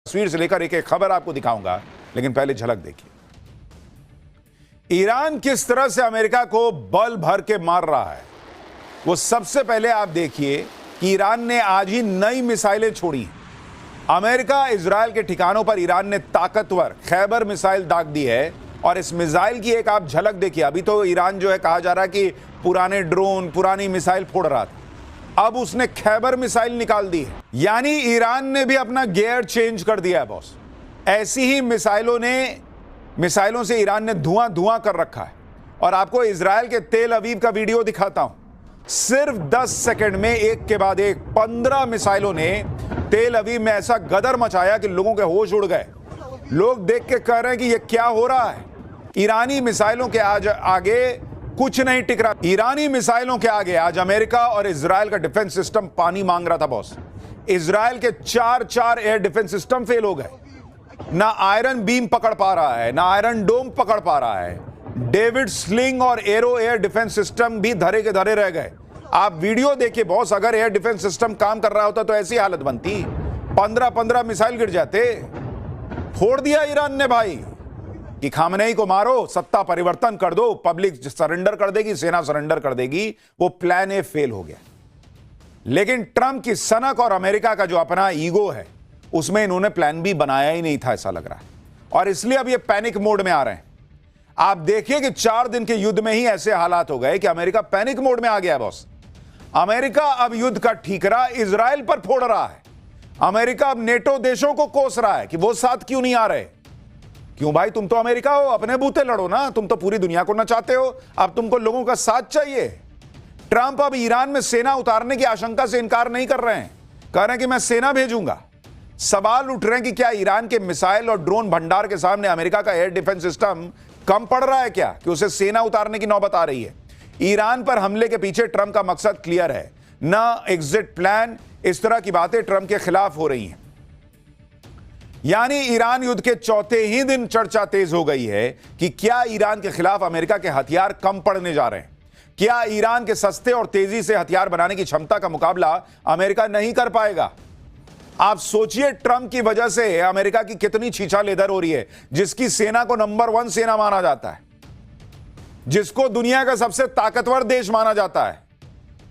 तस्वीर से लेकर एक एक खबर आपको दिखाऊंगा, लेकिन पहले झलक देखिए। ईरान किस तरह से अमेरिका को बल भर के मार रहा है, वो सबसे पहले आप देखिए कि ईरान ने आज ही नई मिसाइलें छोड़ी। अमेरिका इजराइल के ठिकानों पर ईरान ने ताकतवर खैबर मिसाइल दाग दी है, और इस मिसाइल की एक आप झलक देखिए। अभी तो ईरान जो है कहा जा रहा है कि पुराने ड्रोन, पुरानी मिसाइल फोड़ रहा था, अब उसने खैबर मिसाइल निकाल दी है। यानी ईरान ने भी अपना गियर चेंज कर दिया है बॉस। ऐसी ही मिसाइलों से ईरान ने धुआं कर रखा है। और आपको इजराइल के तेल अवीव का वीडियो दिखाता हूं। सिर्फ 10 सेकंड में एक के बाद एक 15 मिसाइलों ने तेल अवीव में ऐसा गदर मचाया कि लोगों के होश उड़ गए। लोग देख के कह रहे हैं कि यह क्या हो रहा है। ईरानी मिसाइलों के आज आगे कुछ नहीं टिक रहा। ईरानी मिसाइलों के आगे आज अमेरिका और इजराइल का डिफेंस सिस्टम पानी मांग रहा था बॉस। इजराइल के 4 एयर डिफेंस सिस्टम फेल हो गए। ना आयरन बीम पकड़ पा रहा है, ना आयरन डोम पकड़ पा रहा है। डेविड स्लिंग और एरो एयर डिफेंस सिस्टम भी धरे के धरे रह गए। आप वीडियो देखिए बॉस, अगर एयर डिफेंस सिस्टम काम कर रहा होता तो ऐसी हालत बनती, 15 मिसाइल गिर जाते। फोड़ दिया ईरान ने भाई कि खामनेई को मारो, सत्ता परिवर्तन कर दो, पब्लिक सरेंडर कर देगी, सेना सरेंडर कर देगी। वो प्लान ए फेल हो गया। लेकिन ट्रंप की सनक और अमेरिका का जो अपना ईगो है, उसमें इन्होंने प्लान बी बनाया ही नहीं था, ऐसा लग रहा है। और इसलिए अब ये पैनिक मोड में आ रहे हैं। आप देखिए कि 4 दिन के युद्ध में ही ऐसे हालात हो गए कि अमेरिका पैनिक मोड में आ गया है बॉस। अमेरिका अब युद्ध का ठीकरा इजराइल पर फोड़ रहा है। अमेरिका अब नेटो देशों को कोस रहा है कि वो साथ क्यों नहीं आ रहे। क्यों भाई, तुम तो अमेरिका हो, अपने बूते लड़ो ना। तुम तो पूरी दुनिया को नचाते हो, अब तुमको लोगों का साथ चाहिए। ट्रंप अब ईरान में सेना उतारने की आशंका से इनकार नहीं कर रहे हैं, कह रहे हैं कि मैं सेना भेजूंगा। सवाल उठ रहे हैं कि क्या ईरान के मिसाइल और ड्रोन भंडार के सामने अमेरिका का एयर डिफेंस सिस्टम कम पड़ रहा है क्या, कि उसे सेना उतारने की नौबत आ रही है। ईरान पर हमले के पीछे ट्रंप का मकसद क्लियर है, ना एग्जिट प्लान। इस तरह की बातें ट्रंप के खिलाफ हो रही हैं। यानी ईरान युद्ध के चौथे ही दिन चर्चा तेज हो गई है कि क्या ईरान के खिलाफ अमेरिका के हथियार कम पड़ने जा रहे हैं। क्या ईरान के सस्ते और तेजी से हथियार बनाने की क्षमता का मुकाबला अमेरिका नहीं कर पाएगा। आप सोचिए, ट्रंप की वजह से अमेरिका की कितनी छीछालेदर हो रही है, जिसकी सेना को नंबर 1 सेना माना जाता है, जिसको दुनिया का सबसे ताकतवर देश माना जाता है।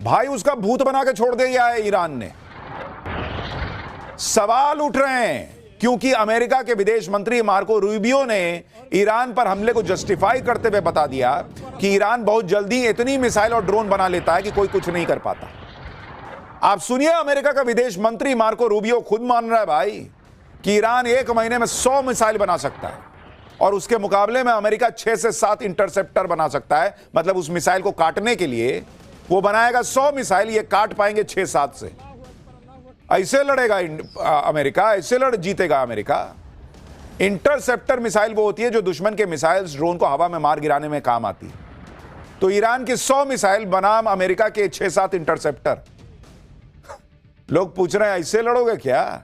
भाई उसका भूत बना के छोड़ दिया है ईरान ने। सवाल उठ रहे हैं क्योंकि अमेरिका के विदेश मंत्री मार्को रूबियो ने ईरान पर हमले को जस्टिफाई करते हुए बता दिया कि ईरान बहुत जल्दी इतनी मिसाइल और ड्रोन बना लेता है कि कोई कुछ नहीं कर पाता। आप सुनिए, अमेरिका का विदेश मंत्री मार्को रूबियो खुद मान रहा है भाई कि ईरान 1 महीने में 100 मिसाइल बना सकता है, और उसके मुकाबले में अमेरिका 6 से 7 इंटरसेप्टर बना सकता है। मतलब उस मिसाइल को काटने के लिए वो बनाएगा 100 मिसाइल, ये काट पाएंगे 6-7 से। ऐसे लड़ेगा अमेरिका, ऐसे जीतेगा अमेरिका। इंटरसेप्टर मिसाइल वो होती है जो दुश्मन के मिसाइल्स, ड्रोन को हवा में मार गिराने में काम आती है। तो ईरान की 100 मिसाइल बनाम अमेरिका के 6-7 इंटरसेप्टर। लोग पूछ रहे हैं ऐसे लड़ोगे क्या।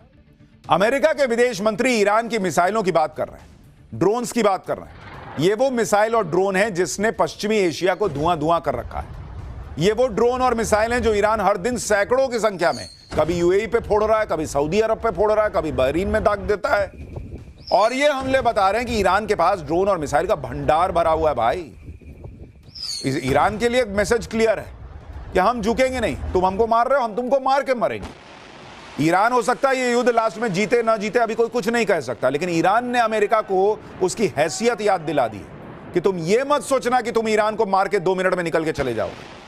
अमेरिका के विदेश मंत्री ईरान की मिसाइलों की बात कर रहे हैं, ड्रोन्स की बात कर रहे हैं। ये वो मिसाइल और ड्रोन है जिसने पश्चिमी एशिया को धुआं कर रखा है। ये वो ड्रोन और मिसाइल हैं जो ईरान हर दिन सैकड़ों की संख्या में कभी यूएई पे फोड़ रहा है, कभी सऊदी अरब पे फोड़ रहा है, कभी बहरीन में दाग देता है। और ये हमले बता रहे हैं कि ईरान के पास ड्रोन और मिसाइल का भंडार भरा हुआ है भाई। ईरान के लिए मैसेज क्लियर है कि हम झुकेंगे नहीं, तुम हमको मार रहे हो, हम तुमको मार के मरेंगे। ईरान हो सकता है ये युद्ध लास्ट में जीते ना जीते, अभी कोई कुछ नहीं कह सकता, लेकिन ईरान ने अमेरिका को उसकी हैसियत याद दिला दी कि तुम ये मत सोचना कि तुम ईरान को मार के 2 मिनट में निकल के चले जाओगे।